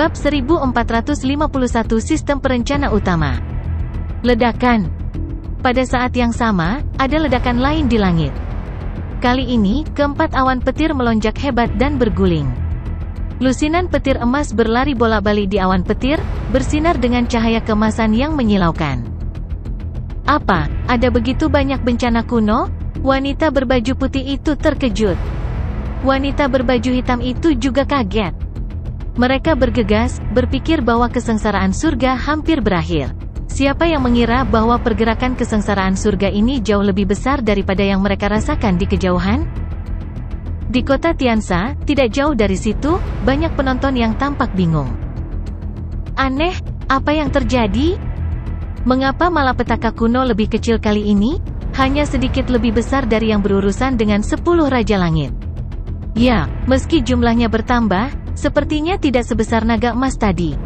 Bab 1451 Sistem Perencana Utama. Ledakan. Pada saat yang sama, ada ledakan lain di langit. Kali ini, keempat awan petir melonjak hebat dan berguling. Lusinan petir emas berlari bolak-balik di awan petir, bersinar dengan cahaya keemasan yang menyilaukan. Apa, ada begitu banyak bencana kuno? Wanita berbaju putih itu terkejut. Wanita berbaju hitam itu juga kaget. Mereka bergegas, berpikir bahwa kesengsaraan surga hampir berakhir. Siapa yang mengira bahwa pergerakan kesengsaraan surga ini jauh lebih besar daripada yang mereka rasakan di kejauhan? Di kota Tiansa, tidak jauh dari situ, banyak penonton yang tampak bingung. Aneh, apa yang terjadi? Mengapa malapetaka kuno lebih kecil kali ini? Hanya sedikit lebih besar dari yang berurusan dengan 10 Raja Langit. Ya, meski jumlahnya bertambah, sepertinya tidak sebesar naga emas tadi.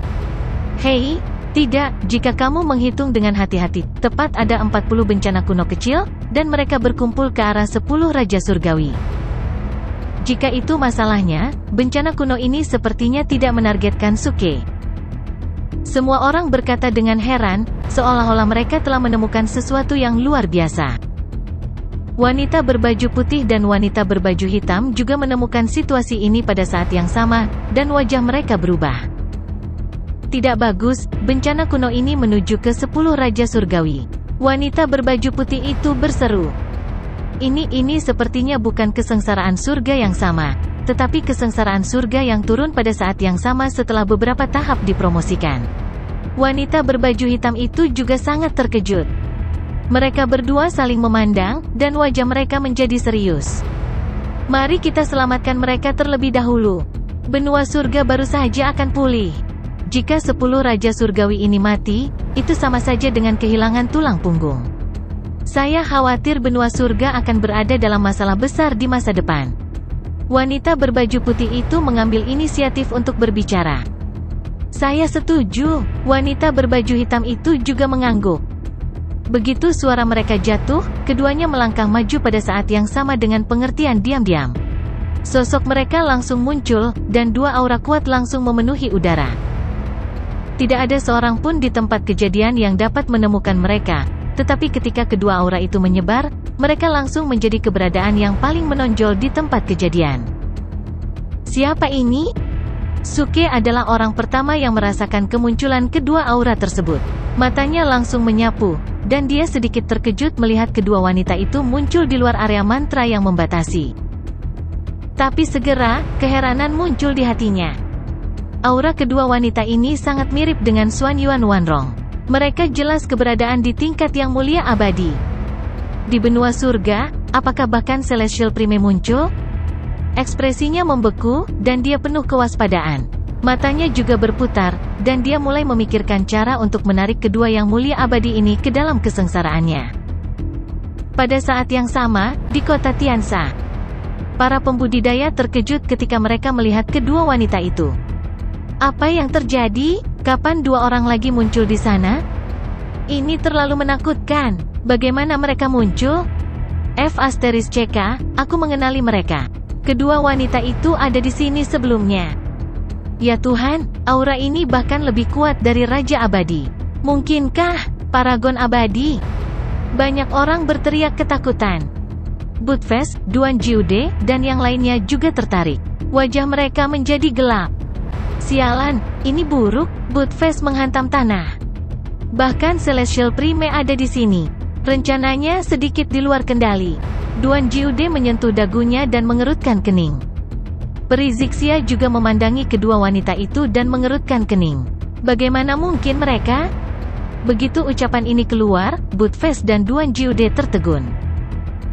Hei, tidak, jika kamu menghitung dengan hati-hati, tepat ada 40 bencana kuno kecil, dan mereka berkumpul ke arah 10 Raja Surgawi. Jika itu masalahnya, bencana kuno ini sepertinya tidak menargetkan Suke. Semua orang berkata dengan heran, seolah-olah mereka telah menemukan sesuatu yang luar biasa. Wanita berbaju putih dan wanita berbaju hitam juga menemukan situasi ini pada saat yang sama, dan wajah mereka berubah. Tidak bagus, bencana kuno ini menuju ke 10 Raja Surgawi. Wanita berbaju putih itu berseru. Ini sepertinya bukan kesengsaraan surga yang sama, tetapi kesengsaraan surga yang turun pada saat yang sama setelah beberapa tahap dipromosikan. Wanita berbaju hitam itu juga sangat terkejut. Mereka berdua saling memandang, dan wajah mereka menjadi serius. Mari kita selamatkan mereka terlebih dahulu. Benua surga baru saja akan pulih. Jika 10 Raja Surgawi ini mati, itu sama saja dengan kehilangan tulang punggung. Saya khawatir benua surga akan berada dalam masalah besar di masa depan. Wanita berbaju putih itu mengambil inisiatif untuk berbicara. Saya setuju, wanita berbaju hitam itu juga mengangguk. Begitu suara mereka jatuh, keduanya melangkah maju pada saat yang sama dengan pengertian diam-diam. Sosok mereka langsung muncul, dan dua aura kuat langsung memenuhi udara. Tidak ada seorang pun di tempat kejadian yang dapat menemukan mereka, tetapi ketika kedua aura itu menyebar, mereka langsung menjadi keberadaan yang paling menonjol di tempat kejadian. Siapa ini? Suke adalah orang pertama yang merasakan kemunculan kedua aura tersebut. Matanya langsung menyapu, dan dia sedikit terkejut melihat kedua wanita itu muncul di luar area mantra yang membatasi. Tapi segera, keheranan muncul di hatinya. Aura kedua wanita ini sangat mirip dengan Xuan Yuan Wanrong. Mereka jelas keberadaan di tingkat yang mulia abadi. Di benua surga, apakah bahkan Celestial Prime muncul? Ekspresinya membeku, dan dia penuh kewaspadaan. Matanya juga berputar, dan dia mulai memikirkan cara untuk menarik kedua yang mulia abadi ini ke dalam kesengsaraannya. Pada saat yang sama, di kota Tiansa, para pembudidaya terkejut ketika mereka melihat kedua wanita itu. Apa yang terjadi? Kapan dua orang lagi muncul di sana? Ini terlalu menakutkan. Bagaimana mereka muncul? Aku mengenali mereka. Kedua wanita itu ada di sini sebelumnya. Ya Tuhan, aura ini bahkan lebih kuat dari Raja Abadi. Mungkinkah Paragon Abadi? Banyak orang berteriak ketakutan. Budfest, Duan Jiude, dan yang lainnya juga tertarik. Wajah mereka menjadi gelap. Sialan, ini buruk. Budfest menghantam tanah. Bahkan Celestial Prime ada di sini. Rencananya sedikit di luar kendali. Duan Jiude menyentuh dagunya dan mengerutkan kening. Peri Zixia juga memandangi kedua wanita itu dan mengerutkan kening. Bagaimana mungkin mereka? Begitu ucapan ini keluar, Budfest dan Duan Jiude tertegun.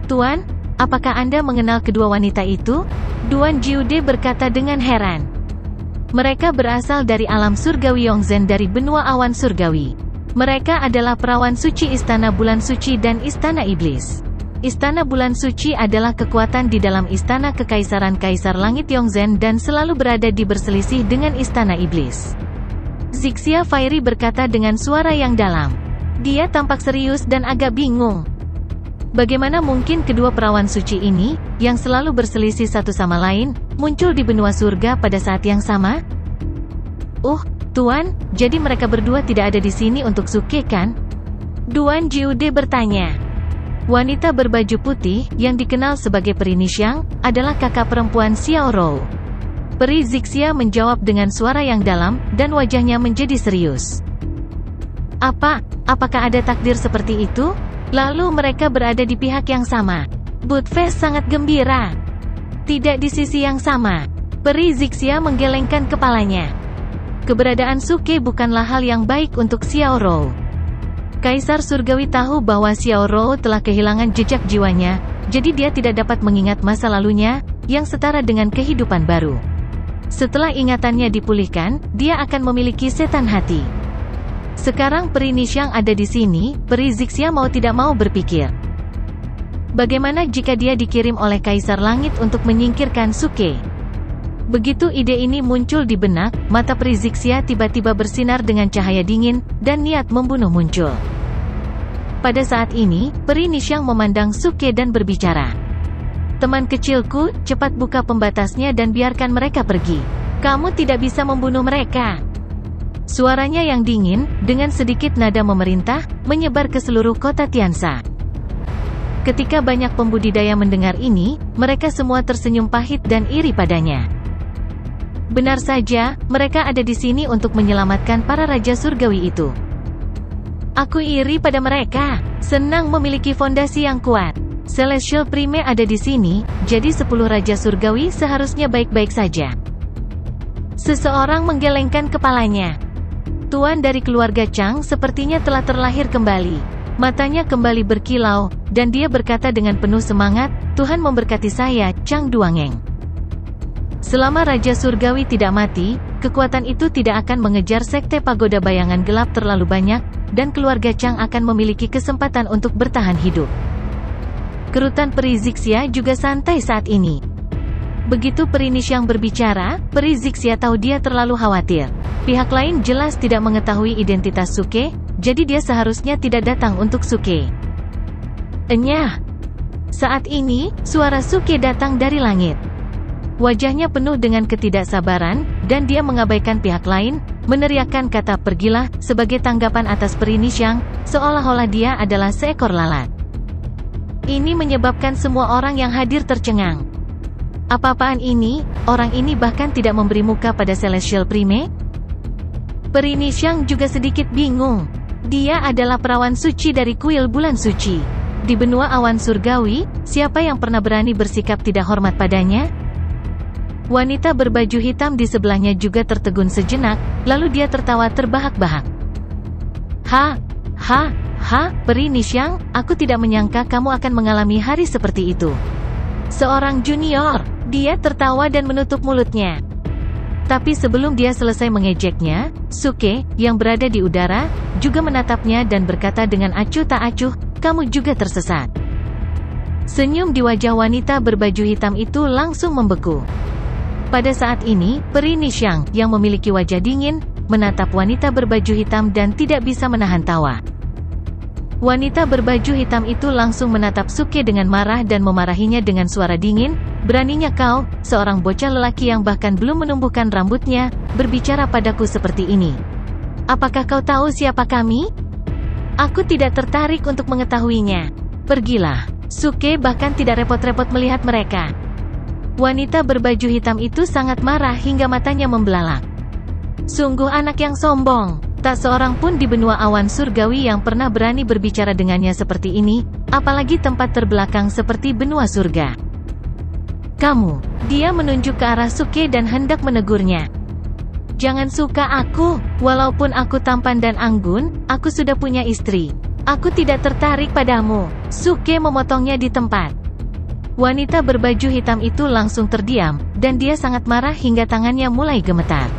Tuan, apakah Anda mengenal kedua wanita itu? Duan Jiude berkata dengan heran. Mereka berasal dari alam surgawi Yongzhen dari benua awan surgawi. Mereka adalah perawan suci Istana Bulan Suci dan Istana Iblis. Istana Bulan Suci adalah kekuatan di dalam Istana Kekaisaran Kaisar Langit Yongzhen dan selalu berada di berselisih dengan Istana Iblis. Zixia Fairy berkata dengan suara yang dalam. Dia tampak serius dan agak bingung. Bagaimana mungkin kedua perawan suci ini, yang selalu berselisih satu sama lain, muncul di benua surga pada saat yang sama? Tuan, jadi mereka berdua tidak ada di sini untuk Suke kan? Duan Jiude bertanya. Wanita berbaju putih, yang dikenal sebagai Peri Nishang, adalah kakak perempuan Xiao Rou. Peri Zixia menjawab dengan suara yang dalam, dan wajahnya menjadi serius. Apakah ada takdir seperti itu? Lalu mereka berada di pihak yang sama. Budfest sangat gembira. Tidak di sisi yang sama. Peri Zixia menggelengkan kepalanya. Keberadaan Suke bukanlah hal yang baik untuk Xiao Rou. Kaisar Surgawi tahu bahwa Xiao Rou telah kehilangan jejak jiwanya, jadi dia tidak dapat mengingat masa lalunya, yang setara dengan kehidupan baru. Setelah ingatannya dipulihkan, dia akan memiliki setan hati. Sekarang Peri Nishang ada di sini, Peri Zixia mau tidak mau berpikir. Bagaimana jika dia dikirim oleh Kaisar Langit untuk menyingkirkan Suke? Begitu ide ini muncul di benak, mata Peri Zixia tiba-tiba bersinar dengan cahaya dingin, dan niat membunuh muncul. Pada saat ini, Peri Nishang memandang Suke dan berbicara. Teman kecilku, cepat buka pembatasnya dan biarkan mereka pergi. Kamu tidak bisa membunuh mereka. Suaranya yang dingin, dengan sedikit nada memerintah, menyebar ke seluruh kota Tiansa. Ketika banyak pembudidaya mendengar ini, mereka semua tersenyum pahit dan iri padanya. Benar saja, mereka ada di sini untuk menyelamatkan para Raja Surgawi itu. Aku iri pada mereka, senang memiliki fondasi yang kuat. Celestial Prime ada di sini, jadi 10 Raja Surgawi seharusnya baik-baik saja. Seseorang menggelengkan kepalanya. Tuan dari keluarga Chang sepertinya telah terlahir kembali. Matanya kembali berkilau, dan dia berkata dengan penuh semangat, Tuhan memberkati saya, Chang Duangeng. Selama Raja Surgawi tidak mati, kekuatan itu tidak akan mengejar Sekte Pagoda Bayangan Gelap terlalu banyak, dan keluarga Chang akan memiliki kesempatan untuk bertahan hidup. Kerutan Peri Zixia juga santai saat ini. Begitu Peri Nishang berbicara, Peri Zixia tahu dia terlalu khawatir. Pihak lain jelas tidak mengetahui identitas Suke, jadi dia seharusnya tidak datang untuk Suke. Enyah! Saat ini, suara Suke datang dari langit. Wajahnya penuh dengan ketidaksabaran, dan dia mengabaikan pihak lain, meneriakkan kata pergilah, sebagai tanggapan atas Peri Nishang, seolah-olah dia adalah seekor lalat. Ini menyebabkan semua orang yang hadir tercengang. Apa-apaan ini? Orang ini bahkan tidak memberi muka pada Celestial Prime? Peri Nishang juga sedikit bingung. Dia adalah perawan suci dari kuil bulan suci. Di benua awan surgawi, siapa yang pernah berani bersikap tidak hormat padanya? Wanita berbaju hitam di sebelahnya juga tertegun sejenak, lalu dia tertawa terbahak-bahak. Peri Nishang, aku tidak menyangka kamu akan mengalami hari seperti itu. Seorang junior, dia tertawa dan menutup mulutnya. Tapi sebelum dia selesai mengejeknya, Suke, yang berada di udara, juga menatapnya dan berkata dengan acuh tak acuh, kamu juga tersesat. Senyum di wajah wanita berbaju hitam itu langsung membeku. Pada saat ini, Peri Nishang, yang memiliki wajah dingin, menatap wanita berbaju hitam dan tidak bisa menahan tawa. Wanita berbaju hitam itu langsung menatap Suke dengan marah dan memarahinya dengan suara dingin, beraninya kau, seorang bocah lelaki yang bahkan belum menumbuhkan rambutnya, berbicara padaku seperti ini. Apakah kau tahu siapa kami? Aku tidak tertarik untuk mengetahuinya. Pergilah. Suke bahkan tidak repot-repot melihat mereka. Wanita berbaju hitam itu sangat marah hingga matanya membelalak. Sungguh anak yang sombong. Tak seorang pun di benua awan surgawi yang pernah berani berbicara dengannya seperti ini, apalagi tempat terbelakang seperti benua surga. Kamu, dia menunjuk ke arah Suke dan hendak menegurnya. Jangan suka aku, walaupun aku tampan dan anggun, aku sudah punya istri. Aku tidak tertarik padamu. Suke memotongnya di tempat. Wanita berbaju hitam itu langsung terdiam, dan dia sangat marah hingga tangannya mulai gemetar.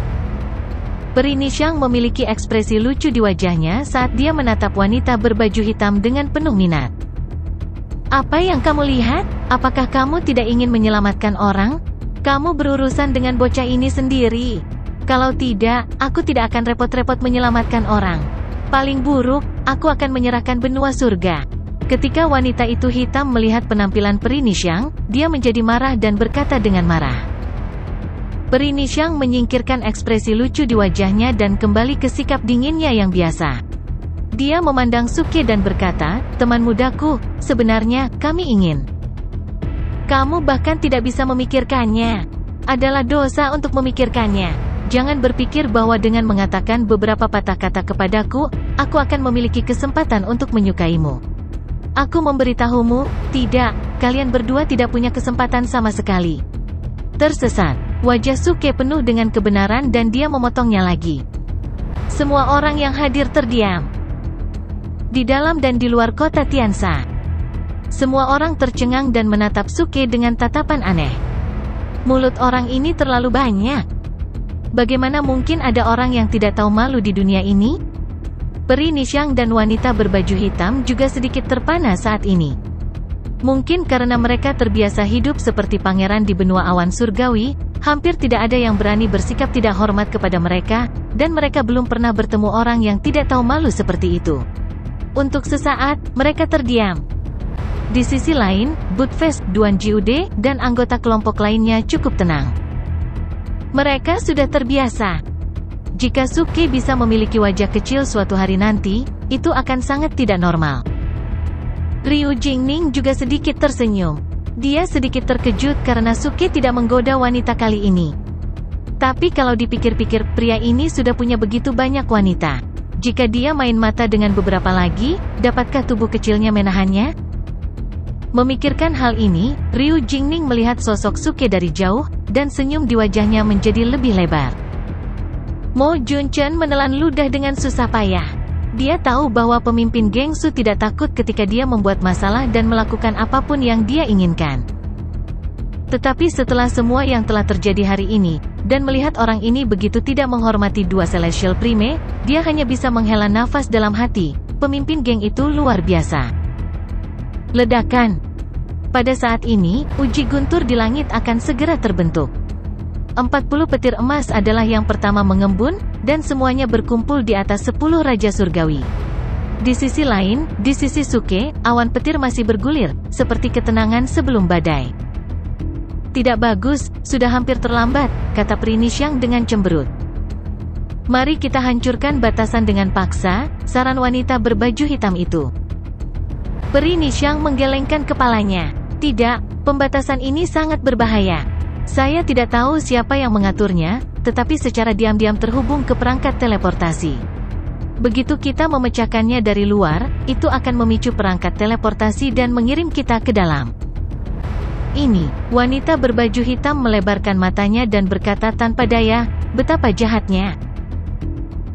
Peri Nishang memiliki ekspresi lucu di wajahnya saat dia menatap wanita berbaju hitam dengan penuh minat. Apa yang kamu lihat? Apakah kamu tidak ingin menyelamatkan orang? Kamu berurusan dengan bocah ini sendiri. Kalau tidak, aku tidak akan repot-repot menyelamatkan orang. Paling buruk, aku akan menyerahkan benua surga. Ketika wanita itu hitam melihat penampilan Peri Nishang, dia menjadi marah dan berkata dengan marah. Peri Nishang menyingkirkan ekspresi lucu di wajahnya dan kembali ke sikap dinginnya yang biasa. Dia memandang Suke dan berkata, "Teman mudaku, sebenarnya, kami ingin. Kamu bahkan tidak bisa memikirkannya. Adalah dosa untuk memikirkannya. Jangan berpikir bahwa dengan mengatakan beberapa patah kata kepadaku, aku akan memiliki kesempatan untuk menyukaimu. Aku memberitahumu, tidak, kalian berdua tidak punya kesempatan sama sekali." Tersesat. Wajah Suke penuh dengan kebenaran dan dia memotongnya lagi. Semua orang yang hadir terdiam. Di dalam dan di luar kota Tiansa. Semua orang tercengang dan menatap Suke dengan tatapan aneh. Mulut orang ini terlalu banyak. Bagaimana mungkin ada orang yang tidak tahu malu di dunia ini? Peri Nishang dan wanita berbaju hitam juga sedikit terpana saat ini. Mungkin karena mereka terbiasa hidup seperti pangeran di benua awan surgawi, hampir tidak ada yang berani bersikap tidak hormat kepada mereka, dan mereka belum pernah bertemu orang yang tidak tahu malu seperti itu. Untuk sesaat, mereka terdiam. Di sisi lain, Budfest, Duan Jiude, dan anggota kelompok lainnya cukup tenang. Mereka sudah terbiasa. Jika Suke bisa memiliki wajah kecil suatu hari nanti, itu akan sangat tidak normal. Ryu Jingning juga sedikit tersenyum. Dia sedikit terkejut karena Suke tidak menggoda wanita kali ini. Tapi kalau dipikir-pikir, pria ini sudah punya begitu banyak wanita. Jika dia main mata dengan beberapa lagi, dapatkah tubuh kecilnya menahannya? Memikirkan hal ini, Ryu Jingning melihat sosok Suke dari jauh, dan senyum di wajahnya menjadi lebih lebar. Mo Junchen menelan ludah dengan susah payah. Dia tahu bahwa pemimpin Gengsu tidak takut ketika dia membuat masalah dan melakukan apapun yang dia inginkan. Tetapi setelah semua yang telah terjadi hari ini, dan melihat orang ini begitu tidak menghormati dua Celestial Prime, dia hanya bisa menghela nafas dalam hati. Pemimpin geng itu luar biasa. Ledakan. Pada saat ini, uji guntur di langit akan segera terbentuk. 40 petir emas adalah yang pertama mengembun, dan semuanya berkumpul di atas 10 Raja Surgawi. Di sisi lain, di sisi Suke, awan petir masih bergulir, seperti ketenangan sebelum badai. Tidak bagus, sudah hampir terlambat, kata Peri Nishang dengan cemberut. Mari kita hancurkan batasan dengan paksa, saran wanita berbaju hitam itu. Peri Nishang menggelengkan kepalanya. Tidak, pembatasan ini sangat berbahaya. Saya tidak tahu siapa yang mengaturnya, tetapi secara diam-diam terhubung ke perangkat teleportasi. Begitu kita memecahkannya dari luar, itu akan memicu perangkat teleportasi dan mengirim kita ke dalam. Ini, wanita berbaju hitam melebarkan matanya dan berkata tanpa daya, betapa jahatnya.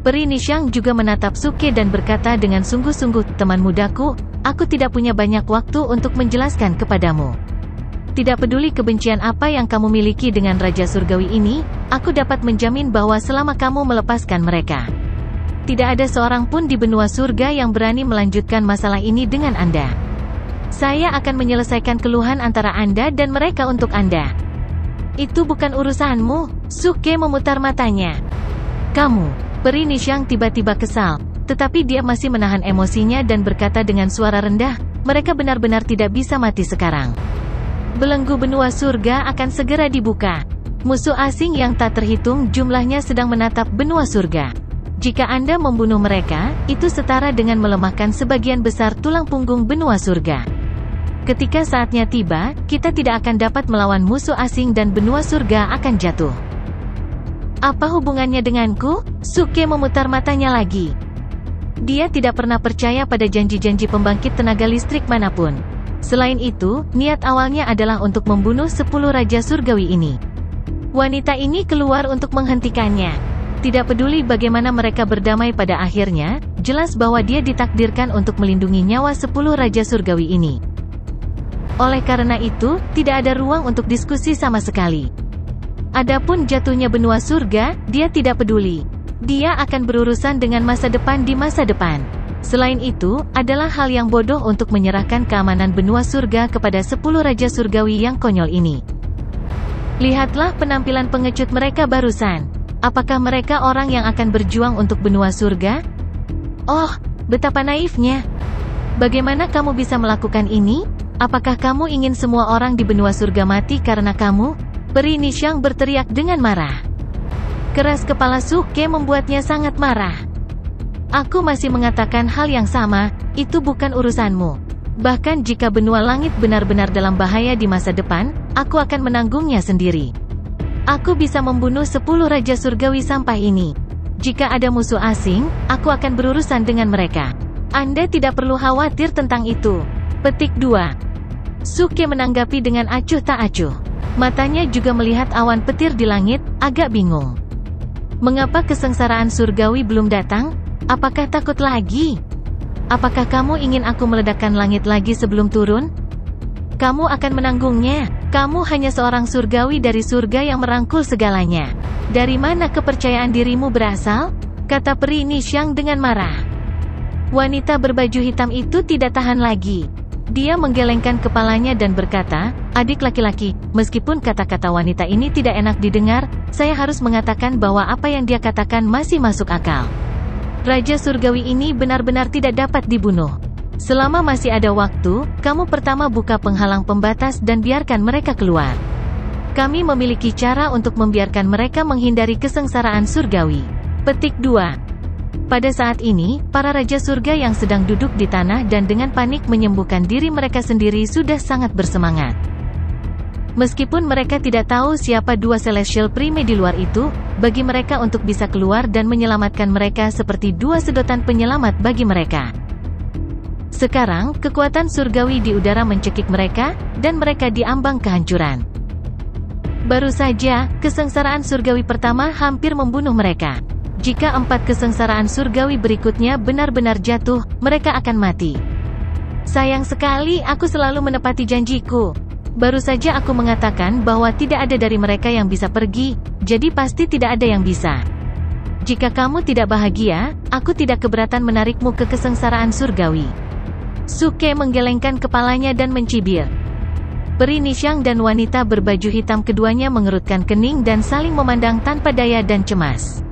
Peri Nishang juga menatap Suke dan berkata dengan sungguh-sungguh, teman mudaku, aku tidak punya banyak waktu untuk menjelaskan kepadamu. Tidak peduli kebencian apa yang kamu miliki dengan Raja Surgawi ini, aku dapat menjamin bahwa selama kamu melepaskan mereka, tidak ada seorang pun di benua surga yang berani melanjutkan masalah ini dengan Anda. Saya akan menyelesaikan keluhan antara Anda dan mereka untuk Anda. Itu bukan urusanmu. Suke memutar matanya. Kamu. Peri Nishang tiba-tiba kesal, tetapi dia masih menahan emosinya dan berkata dengan suara rendah, mereka benar-benar tidak bisa mati sekarang. Belenggu benua surga akan segera dibuka. Musuh asing yang tak terhitung jumlahnya sedang menatap benua surga. Jika Anda membunuh mereka, itu setara dengan melemahkan sebagian besar tulang punggung benua surga. Ketika saatnya tiba, kita tidak akan dapat melawan musuh asing dan benua surga akan jatuh. Apa hubungannya denganku? Suke memutar matanya lagi. Dia tidak pernah percaya pada janji-janji pembangkit tenaga listrik manapun. Selain itu, niat awalnya adalah untuk membunuh 10 Raja Surgawi ini. Wanita ini keluar untuk menghentikannya. Tidak peduli bagaimana mereka berdamai pada akhirnya, jelas bahwa dia ditakdirkan untuk melindungi nyawa 10 Raja Surgawi ini. Oleh karena itu, tidak ada ruang untuk diskusi sama sekali. Adapun jatuhnya benua surga, dia tidak peduli. Dia akan berurusan dengan masa depan di masa depan. Selain itu, adalah hal yang bodoh untuk menyerahkan keamanan benua surga kepada 10 Raja Surgawi yang konyol ini. Lihatlah penampilan pengecut mereka barusan. Apakah mereka orang yang akan berjuang untuk benua surga? Oh, betapa naifnya. Bagaimana kamu bisa melakukan ini? Apakah kamu ingin semua orang di benua surga mati karena kamu? Peri Nishang berteriak dengan marah. Keras kepala Suke membuatnya sangat marah. Aku masih mengatakan hal yang sama, itu bukan urusanmu. Bahkan jika benua langit benar-benar dalam bahaya di masa depan, aku akan menanggungnya sendiri. Aku bisa membunuh 10 Raja Surgawi sampah ini. Jika ada musuh asing, aku akan berurusan dengan mereka. Anda tidak perlu khawatir tentang itu. Petik 2. Suke menanggapi dengan acuh tak acuh. Matanya juga melihat awan petir di langit, agak bingung. Mengapa kesengsaraan surgawi belum datang? Apakah takut lagi? Apakah kamu ingin aku meledakkan langit lagi sebelum turun? Kamu akan menanggungnya. Kamu hanya seorang surgawi dari surga yang merangkul segalanya. Dari mana kepercayaan dirimu berasal? Kata Peri Nishang dengan marah. Wanita berbaju hitam itu tidak tahan lagi. Dia menggelengkan kepalanya dan berkata, adik laki-laki, meskipun kata-kata wanita ini tidak enak didengar, saya harus mengatakan bahwa apa yang dia katakan masih masuk akal. Raja Surgawi ini benar-benar tidak dapat dibunuh. Selama masih ada waktu, kamu pertama buka penghalang pembatas dan biarkan mereka keluar. Kami memiliki cara untuk membiarkan mereka menghindari kesengsaraan surgawi. Petik 2. Pada saat ini, para Raja Surga yang sedang duduk di tanah dan dengan panik menyembuhkan diri mereka sendiri sudah sangat bersemangat. Meskipun mereka tidak tahu siapa dua Celestial Prime di luar itu, bagi mereka untuk bisa keluar dan menyelamatkan mereka seperti dua sedotan penyelamat bagi mereka. Sekarang, kekuatan surgawi di udara mencekik mereka, dan mereka diambang kehancuran. Baru saja, kesengsaraan surgawi pertama hampir membunuh mereka. Jika 4 kesengsaraan surgawi berikutnya benar-benar jatuh, mereka akan mati. Sayang sekali aku selalu menepati janjiku. Baru saja aku mengatakan bahwa tidak ada dari mereka yang bisa pergi, jadi pasti tidak ada yang bisa. Jika kamu tidak bahagia, aku tidak keberatan menarikmu ke kesengsaraan surgawi. Suke menggelengkan kepalanya dan mencibir. Peri Nishang dan wanita berbaju hitam keduanya mengerutkan kening dan saling memandang tanpa daya dan cemas.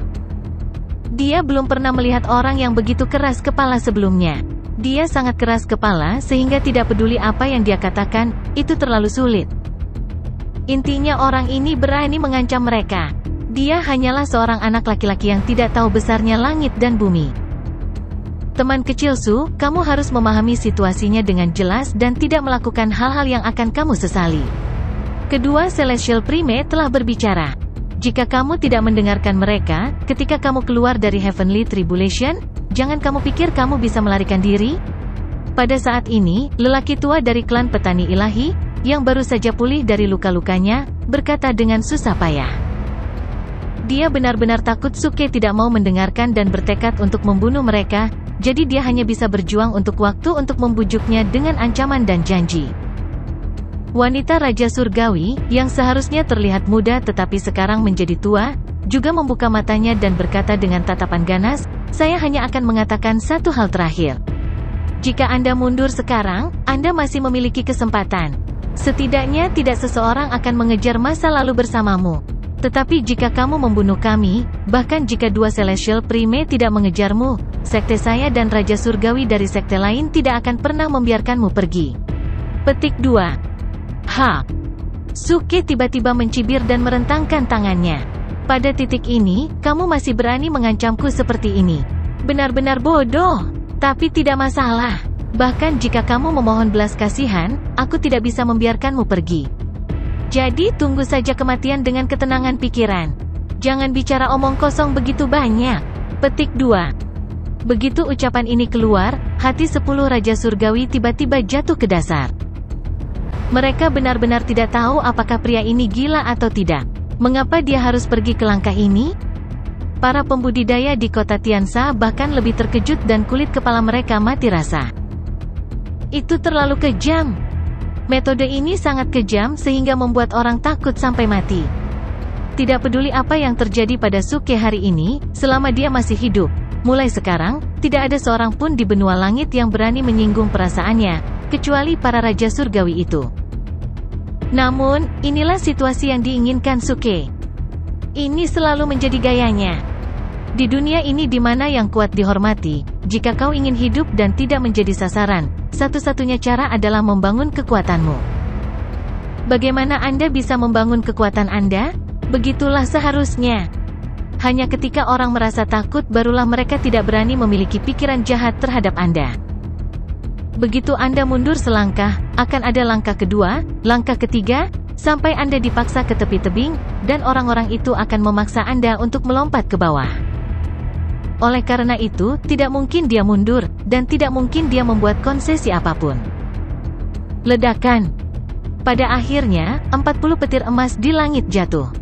Dia belum pernah melihat orang yang begitu keras kepala sebelumnya. Dia sangat keras kepala sehingga tidak peduli apa yang dia katakan, itu terlalu sulit. Intinya orang ini berani mengancam mereka. Dia hanyalah seorang anak laki-laki yang tidak tahu besarnya langit dan bumi. Teman kecil Su, kamu harus memahami situasinya dengan jelas dan tidak melakukan hal-hal yang akan kamu sesali. Kedua Celestial Prime telah berbicara. Jika kamu tidak mendengarkan mereka, ketika kamu keluar dari Heavenly Tribulation, jangan kamu pikir kamu bisa melarikan diri. Pada saat ini, lelaki tua dari klan petani ilahi, yang baru saja pulih dari luka-lukanya, berkata dengan susah payah. Dia benar-benar takut Suke tidak mau mendengarkan dan bertekad untuk membunuh mereka, jadi dia hanya bisa berjuang untuk waktu untuk membujuknya dengan ancaman dan janji. Wanita Raja Surgawi, yang seharusnya terlihat muda tetapi sekarang menjadi tua, juga membuka matanya dan berkata dengan tatapan ganas, saya hanya akan mengatakan satu hal terakhir. Jika Anda mundur sekarang, Anda masih memiliki kesempatan. Setidaknya tidak seseorang akan mengejar masa lalu bersamamu. Tetapi jika kamu membunuh kami, bahkan jika dua Celestial Prime tidak mengejarmu, sekte saya dan Raja Surgawi dari sekte lain tidak akan pernah membiarkanmu pergi. Petik 2. Suke tiba-tiba mencibir dan merentangkan tangannya. Pada titik ini, kamu masih berani mengancamku seperti ini. Benar-benar bodoh. Tapi tidak masalah. Bahkan jika kamu memohon belas kasihan, aku tidak bisa membiarkanmu pergi. Jadi tunggu saja kematian dengan ketenangan pikiran. Jangan bicara omong kosong begitu banyak. Petik 2. Begitu ucapan ini keluar, hati 10 Raja Surgawi tiba-tiba jatuh ke dasar. Mereka benar-benar tidak tahu apakah pria ini gila atau tidak. Mengapa dia harus pergi ke langkah ini? Para pembudidaya di kota Tiansa bahkan lebih terkejut dan kulit kepala mereka mati rasa. Itu terlalu kejam. Metode ini sangat kejam sehingga membuat orang takut sampai mati. Tidak peduli apa yang terjadi pada Suke hari ini, selama dia masih hidup. Mulai sekarang, tidak ada seorang pun di benua langit yang berani menyinggung perasaannya, kecuali para Raja Surgawi itu. Namun, inilah situasi yang diinginkan Suke. Ini selalu menjadi gayanya. Di dunia ini di mana yang kuat dihormati, jika kau ingin hidup dan tidak menjadi sasaran, satu-satunya cara adalah membangun kekuatanmu. Bagaimana Anda bisa membangun kekuatan Anda? Begitulah seharusnya. Hanya ketika orang merasa takut barulah mereka tidak berani memiliki pikiran jahat terhadap Anda. Begitu Anda mundur selangkah, akan ada langkah kedua, langkah ketiga, sampai Anda dipaksa ke tepi tebing, dan orang-orang itu akan memaksa Anda untuk melompat ke bawah. Oleh karena itu, tidak mungkin dia mundur, dan tidak mungkin dia membuat konsesi apapun. Ledakan. Pada akhirnya, 40 petir emas di langit jatuh.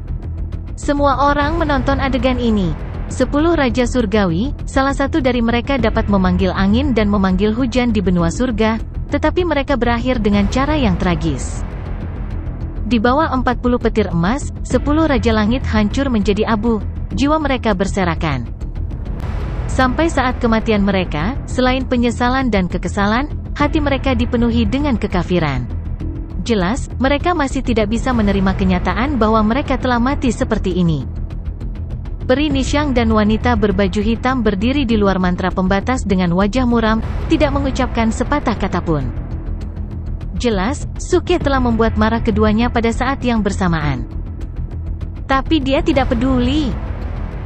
Semua orang menonton adegan ini. 10 Raja Surgawi, salah satu dari mereka dapat memanggil angin dan memanggil hujan di benua surga, tetapi mereka berakhir dengan cara yang tragis. Di bawah 40 petir emas, 10 Raja Langit hancur menjadi abu, jiwa mereka berserakan. Sampai saat kematian mereka, selain penyesalan dan kekesalan, hati mereka dipenuhi dengan kekafiran. Jelas, mereka masih tidak bisa menerima kenyataan bahwa mereka telah mati seperti ini. Peri Nisyang dan wanita berbaju hitam berdiri di luar mantra pembatas dengan wajah muram, tidak mengucapkan sepatah kata pun. Jelas, Suke telah membuat marah keduanya pada saat yang bersamaan. Tapi dia tidak peduli.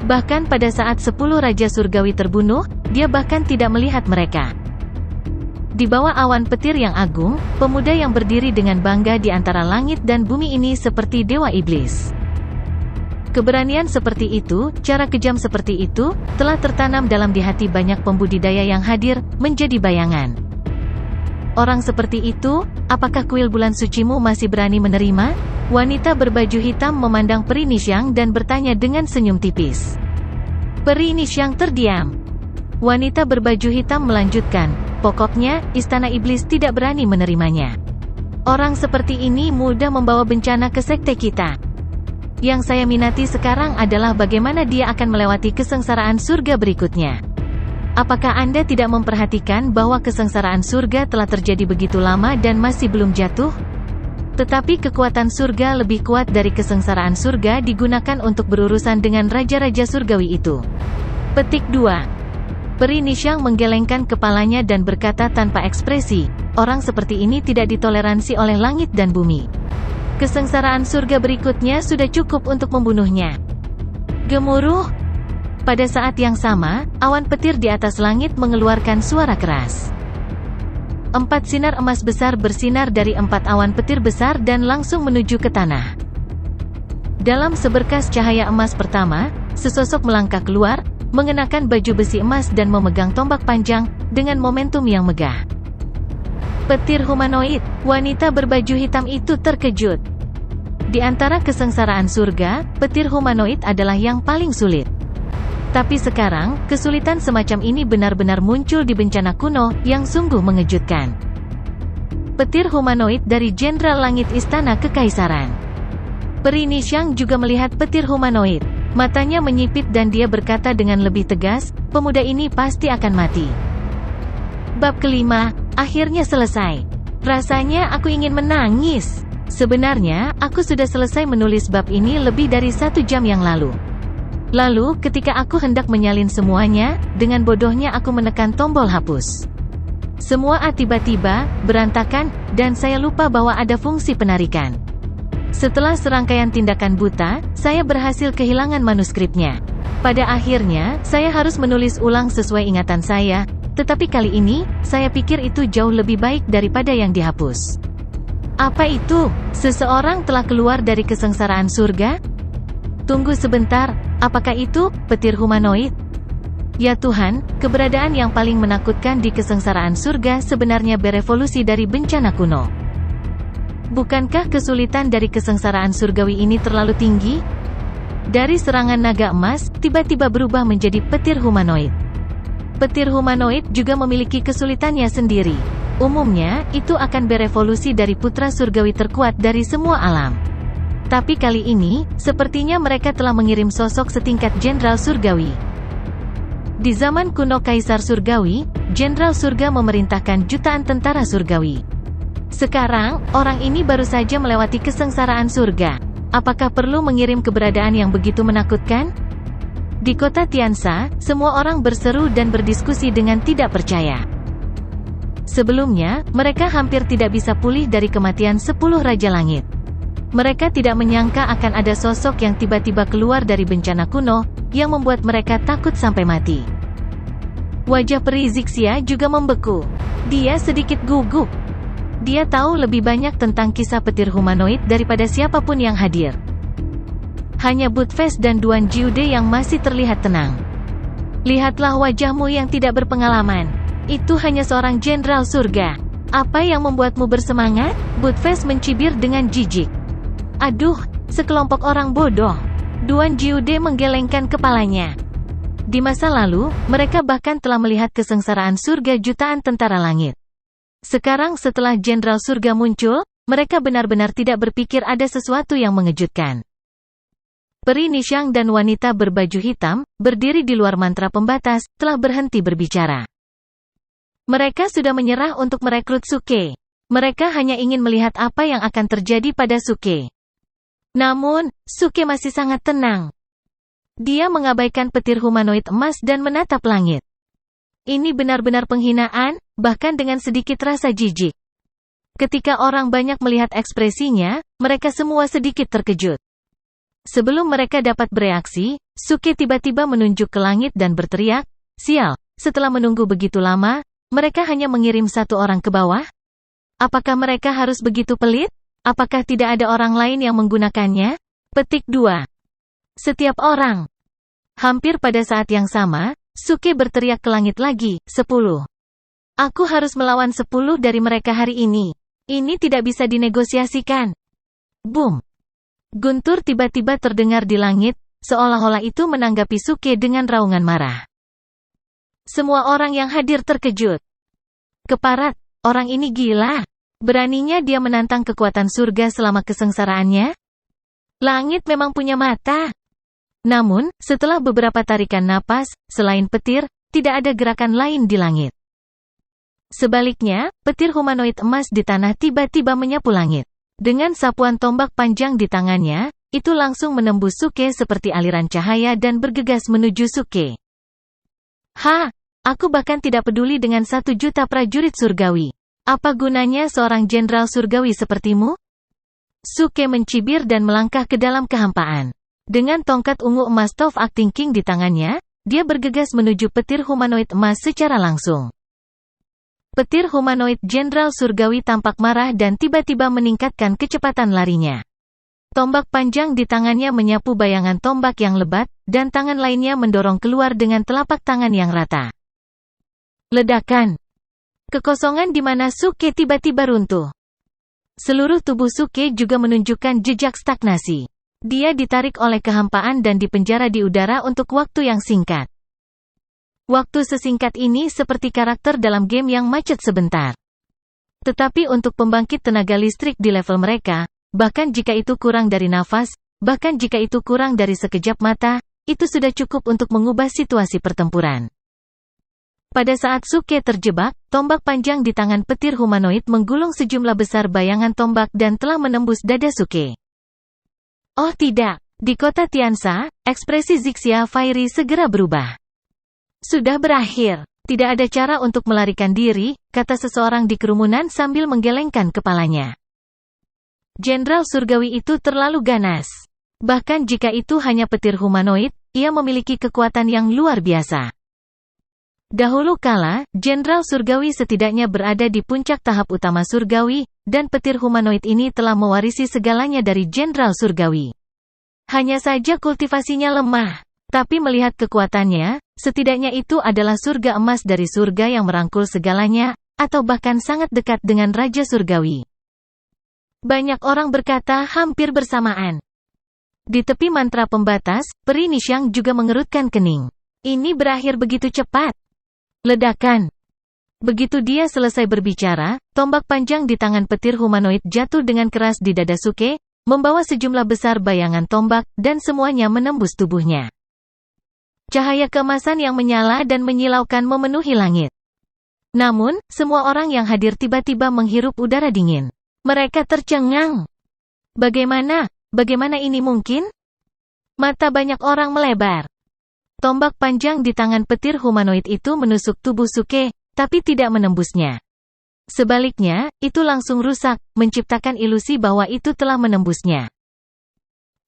Bahkan pada saat 10 Raja Surgawi terbunuh, dia bahkan tidak melihat mereka. Di bawah awan petir yang agung, pemuda yang berdiri dengan bangga di antara langit dan bumi ini seperti dewa iblis. Keberanian seperti itu, cara kejam seperti itu, telah tertanam dalam di hati banyak pembudidaya yang hadir, menjadi bayangan. Orang seperti itu, apakah kuil bulan sucimu masih berani menerima? Wanita berbaju hitam memandang Peri Nisyang dan bertanya dengan senyum tipis. Peri Nisyang terdiam. Wanita berbaju hitam melanjutkan, pokoknya, istana iblis tidak berani menerimanya. Orang seperti ini mudah membawa bencana ke sekte kita. Yang saya minati sekarang adalah bagaimana dia akan melewati kesengsaraan surga berikutnya. Apakah Anda tidak memperhatikan bahwa kesengsaraan surga telah terjadi begitu lama dan masih belum jatuh? Tetapi kekuatan surga lebih kuat dari kesengsaraan surga digunakan untuk berurusan dengan raja-raja surgawi itu. Petik 2. Peri Nisyang menggelengkan kepalanya dan berkata tanpa ekspresi, orang seperti ini tidak ditoleransi oleh langit dan bumi. Kesengsaraan surga berikutnya sudah cukup untuk membunuhnya. Gemuruh. Pada saat yang sama, awan petir di atas langit mengeluarkan suara keras. 4 sinar emas besar bersinar dari 4 awan petir besar dan langsung menuju ke tanah. Dalam seberkas cahaya emas pertama, sesosok melangkah keluar, mengenakan baju besi emas dan memegang tombak panjang, dengan momentum yang megah. Petir humanoid, wanita berbaju hitam itu terkejut. Di antara kesengsaraan surga, petir humanoid adalah yang paling sulit. Tapi sekarang, kesulitan semacam ini benar-benar muncul di bencana kuno, yang sungguh mengejutkan. Petir humanoid dari Jenderal Langit Istana Kekaisaran. Peri Nisyang juga melihat petir humanoid. Matanya menyipit dan dia berkata dengan lebih tegas, pemuda ini pasti akan mati. Bab kelima, akhirnya selesai. Rasanya aku ingin menangis. Sebenarnya, aku sudah selesai menulis bab ini lebih dari 1 jam yang lalu. Lalu, ketika aku hendak menyalin semuanya, dengan bodohnya aku menekan tombol hapus. Semua tiba-tiba berantakan, dan saya lupa bahwa ada fungsi penarikan. Setelah serangkaian tindakan buta, saya berhasil kehilangan manuskripnya. Pada akhirnya, saya harus menulis ulang sesuai ingatan saya, tetapi kali ini, saya pikir itu jauh lebih baik daripada yang dihapus. Apa itu? Seseorang telah keluar dari kesengsaraan surga? Tunggu sebentar, apakah itu petir humanoid? Ya Tuhan, keberadaan yang paling menakutkan di kesengsaraan surga sebenarnya berevolusi dari bencana kuno. Bukankah kesulitan dari kesengsaraan surgawi ini terlalu tinggi? Dari serangan naga emas, tiba-tiba berubah menjadi petir humanoid. Petir humanoid juga memiliki kesulitannya sendiri. Umumnya, itu akan berevolusi dari putra surgawi terkuat dari semua alam. Tapi kali ini, sepertinya mereka telah mengirim sosok setingkat Jenderal Surgawi. Di zaman kuno Kaisar Surgawi, Jenderal Surga memerintahkan jutaan tentara surgawi. Sekarang, orang ini baru saja melewati kesengsaraan surga. Apakah perlu mengirim keberadaan yang begitu menakutkan? Di kota Tiansa, semua orang berseru dan berdiskusi dengan tidak percaya. Sebelumnya, mereka hampir tidak bisa pulih dari kematian 10 Raja Langit. Mereka tidak menyangka akan ada sosok yang tiba-tiba keluar dari bencana kuno, yang membuat mereka takut sampai mati. Wajah peri Zixia juga membeku. Dia sedikit gugup. Dia tahu lebih banyak tentang kisah petir humanoid daripada siapapun yang hadir. Hanya Budfest dan Duan Jiude yang masih terlihat tenang. Lihatlah wajahmu yang tidak berpengalaman. Itu hanya seorang jenderal surga. Apa yang membuatmu bersemangat? Budfest mencibir dengan jijik. Aduh, sekelompok orang bodoh. Duan Jiude menggelengkan kepalanya. Di masa lalu, mereka bahkan telah melihat kesengsaraan surga jutaan tentara langit. Sekarang setelah Jenderal Surga muncul, mereka benar-benar tidak berpikir ada sesuatu yang mengejutkan. Peri Nishang dan wanita berbaju hitam, berdiri di luar mantra pembatas, telah berhenti berbicara. Mereka sudah menyerah untuk merekrut Suke. Mereka hanya ingin melihat apa yang akan terjadi pada Suke. Namun, Suke masih sangat tenang. Dia mengabaikan petir humanoid emas dan menatap langit. Ini benar-benar penghinaan, bahkan dengan sedikit rasa jijik. Ketika orang banyak melihat ekspresinya, mereka semua sedikit terkejut. Sebelum mereka dapat bereaksi, Suke tiba-tiba menunjuk ke langit dan berteriak, "Sial, setelah menunggu begitu lama, mereka hanya mengirim satu orang ke bawah? Apakah mereka harus begitu pelit? Apakah tidak ada orang lain yang menggunakannya?" Petik 2. Setiap orang. Hampir pada saat yang sama, Suke berteriak ke langit lagi, 10. Aku harus melawan 10 dari mereka hari ini. Ini tidak bisa dinegosiasikan. Boom. Guntur tiba-tiba terdengar di langit, seolah-olah itu menanggapi Suke dengan raungan marah. Semua orang yang hadir terkejut. Keparat, orang ini gila. Beraninya dia menantang kekuatan surga selama kesengsaraannya? Langit memang punya mata. Namun, setelah beberapa tarikan napas, selain petir, tidak ada gerakan lain di langit. Sebaliknya, petir humanoid emas di tanah tiba-tiba menyapu langit. Dengan sapuan tombak panjang di tangannya, itu langsung menembus Suke seperti aliran cahaya dan bergegas menuju Suke. Aku bahkan tidak peduli dengan 1 juta prajurit surgawi. Apa gunanya seorang jenderal surgawi sepertimu? Suke mencibir dan melangkah ke dalam kehampaan. Dengan tongkat ungu emas Top Acting King di tangannya, dia bergegas menuju petir humanoid emas secara langsung. Petir humanoid jenderal surgawi tampak marah dan tiba-tiba meningkatkan kecepatan larinya. Tombak panjang di tangannya menyapu bayangan tombak yang lebat, dan tangan lainnya mendorong keluar dengan telapak tangan yang rata. Ledakan. Kekosongan di mana Suke tiba-tiba runtuh. Seluruh tubuh Suke juga menunjukkan jejak stagnasi. Dia ditarik oleh kehampaan dan dipenjara di udara untuk waktu yang singkat. Waktu sesingkat ini seperti karakter dalam game yang macet sebentar. Tetapi untuk pembangkit tenaga listrik di level mereka, bahkan jika itu kurang dari nafas, bahkan jika itu kurang dari sekejap mata, itu sudah cukup untuk mengubah situasi pertempuran. Pada saat Suke terjebak, tombak panjang di tangan petir humanoid menggulung sejumlah besar bayangan tombak dan telah menembus dada Suke. Oh tidak, di kota Tiansa, ekspresi Zixia Fairy segera berubah. Sudah berakhir, tidak ada cara untuk melarikan diri, kata seseorang di kerumunan sambil menggelengkan kepalanya. Jenderal surgawi itu terlalu ganas. Bahkan jika itu hanya petir humanoid, ia memiliki kekuatan yang luar biasa. Dahulu kala, Jenderal Surgawi setidaknya berada di puncak tahap utama Surgawi, dan petir humanoid ini telah mewarisi segalanya dari Jenderal Surgawi. Hanya saja kultivasinya lemah. Tapi melihat kekuatannya, setidaknya itu adalah surga emas dari surga yang merangkul segalanya, atau bahkan sangat dekat dengan Raja Surgawi. Banyak orang berkata hampir bersamaan. Di tepi mantra pembatas, Peri Nishang juga mengerutkan kening. Ini berakhir begitu cepat. Ledakan. Begitu dia selesai berbicara, tombak panjang di tangan petir humanoid jatuh dengan keras di dada Suke, membawa sejumlah besar bayangan tombak, dan semuanya menembus tubuhnya. Cahaya keemasan yang menyala dan menyilaukan memenuhi langit. Namun, semua orang yang hadir tiba-tiba menghirup udara dingin. Mereka tercengang. Bagaimana ini mungkin? Mata banyak orang melebar. Tombak panjang di tangan petir humanoid itu menusuk tubuh Suke, tapi tidak menembusnya. Sebaliknya, itu langsung rusak, menciptakan ilusi bahwa itu telah menembusnya.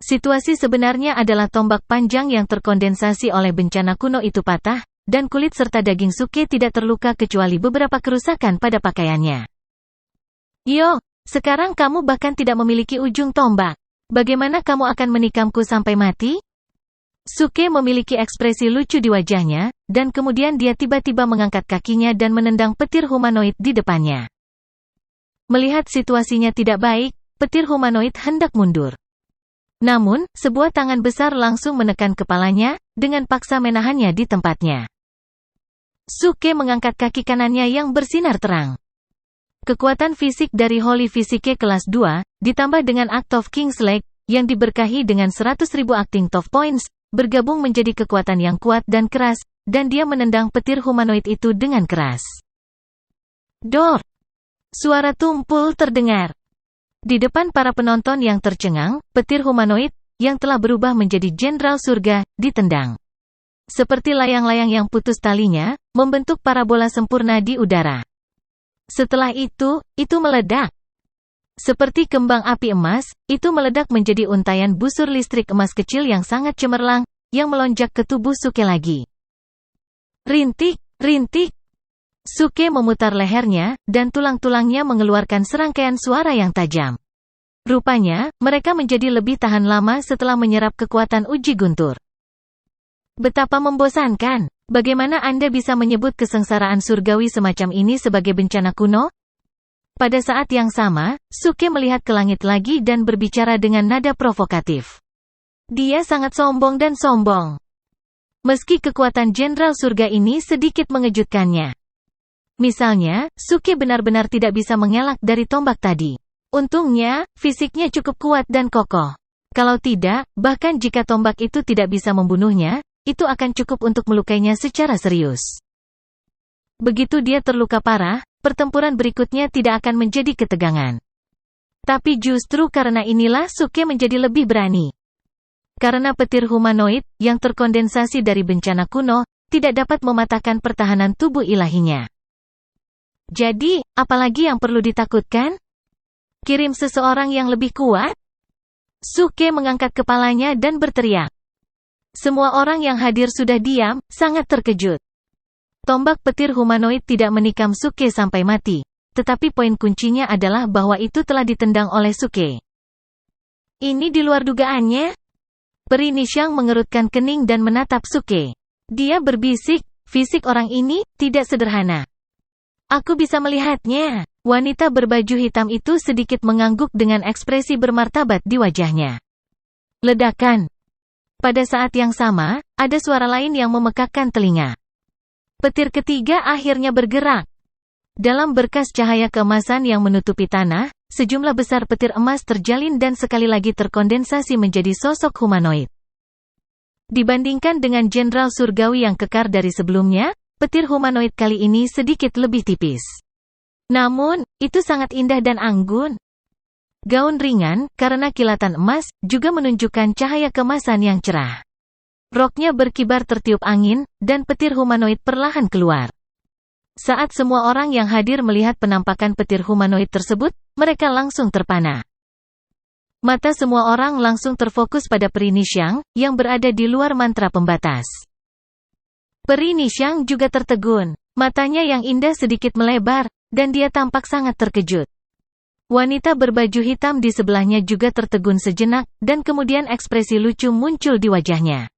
Situasi sebenarnya adalah tombak panjang yang terkondensasi oleh bencana kuno itu patah, dan kulit serta daging Suke tidak terluka kecuali beberapa kerusakan pada pakaiannya. Yo, sekarang kamu bahkan tidak memiliki ujung tombak. Bagaimana kamu akan menikamku sampai mati? Suke memiliki ekspresi lucu di wajahnya, dan kemudian dia tiba-tiba mengangkat kakinya dan menendang petir humanoid di depannya. Melihat situasinya tidak baik, petir humanoid hendak mundur. Namun, sebuah tangan besar langsung menekan kepalanya, dengan paksa menahannya di tempatnya. Suke mengangkat kaki kanannya yang bersinar terang. Kekuatan fisik dari Holy Physique kelas 2, ditambah dengan Act of King's Leg, yang diberkahi dengan 100.000 acting top points, bergabung menjadi kekuatan yang kuat dan keras, dan dia menendang petir humanoid itu dengan keras. Dor! Suara tumpul terdengar. Di depan para penonton yang tercengang, petir humanoid, yang telah berubah menjadi Jenderal Surga, ditendang. Seperti layang-layang yang putus talinya, membentuk parabola sempurna di udara. Setelah itu meledak. Seperti kembang api emas, itu meledak menjadi untaian busur listrik emas kecil yang sangat cemerlang, yang melonjak ke tubuh Suke lagi. Rintik, rintik. Suke memutar lehernya, dan tulang-tulangnya mengeluarkan serangkaian suara yang tajam. Rupanya, mereka menjadi lebih tahan lama setelah menyerap kekuatan uji guntur. Betapa membosankan. Bagaimana Anda bisa menyebut kesengsaraan surgawi semacam ini sebagai bencana kuno? Pada saat yang sama, Suke melihat ke langit lagi dan berbicara dengan nada provokatif. Dia sangat sombong dan sombong. Meski kekuatan Jenderal Surga ini sedikit mengejutkannya. Misalnya, Suke benar-benar tidak bisa mengelak dari tombak tadi. Untungnya, fisiknya cukup kuat dan kokoh. Kalau tidak, bahkan jika tombak itu tidak bisa membunuhnya, itu akan cukup untuk melukainya secara serius. Begitu dia terluka parah, pertempuran berikutnya tidak akan menjadi ketegangan. Tapi justru karena inilah Suke menjadi lebih berani. Karena petir humanoid, yang terkondensasi dari bencana kuno, tidak dapat mematahkan pertahanan tubuh ilahinya. Jadi, apalagi yang perlu ditakutkan? Kirim seseorang yang lebih kuat? Suke mengangkat kepalanya dan berteriak. Semua orang yang hadir sudah diam, sangat terkejut. Tombak petir humanoid tidak menikam Suke sampai mati, tetapi poin kuncinya adalah bahwa itu telah ditendang oleh Suke. Ini di luar dugaannya? Peri Nishang mengerutkan kening dan menatap Suke. Dia berbisik, fisik orang ini tidak sederhana. Aku bisa melihatnya. Wanita berbaju hitam itu sedikit mengangguk dengan ekspresi bermartabat di wajahnya. Ledakan. Pada saat yang sama, ada suara lain yang memekakkan telinga. Petir ketiga akhirnya bergerak. Dalam berkas cahaya keemasan yang menutupi tanah, sejumlah besar petir emas terjalin dan sekali lagi terkondensasi menjadi sosok humanoid. Dibandingkan dengan Jenderal Surgawi yang kekar dari sebelumnya, petir humanoid kali ini sedikit lebih tipis. Namun, itu sangat indah dan anggun. Gaun ringan, karena kilatan emas, juga menunjukkan cahaya keemasan yang cerah. Roknya berkibar tertiup angin, dan petir humanoid perlahan keluar. Saat semua orang yang hadir melihat penampakan petir humanoid tersebut, mereka langsung terpana. Mata semua orang langsung terfokus pada Peri Nishang, yang berada di luar mantra pembatas. Peri Nishang juga tertegun. Matanya yang indah sedikit melebar, dan dia tampak sangat terkejut. Wanita berbaju hitam di sebelahnya juga tertegun sejenak, dan kemudian ekspresi lucu muncul di wajahnya.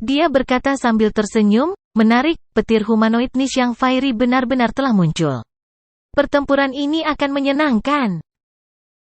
Dia berkata sambil tersenyum, menarik, petir humanoid Nishang Fairy benar-benar telah muncul. Pertempuran ini akan menyenangkan.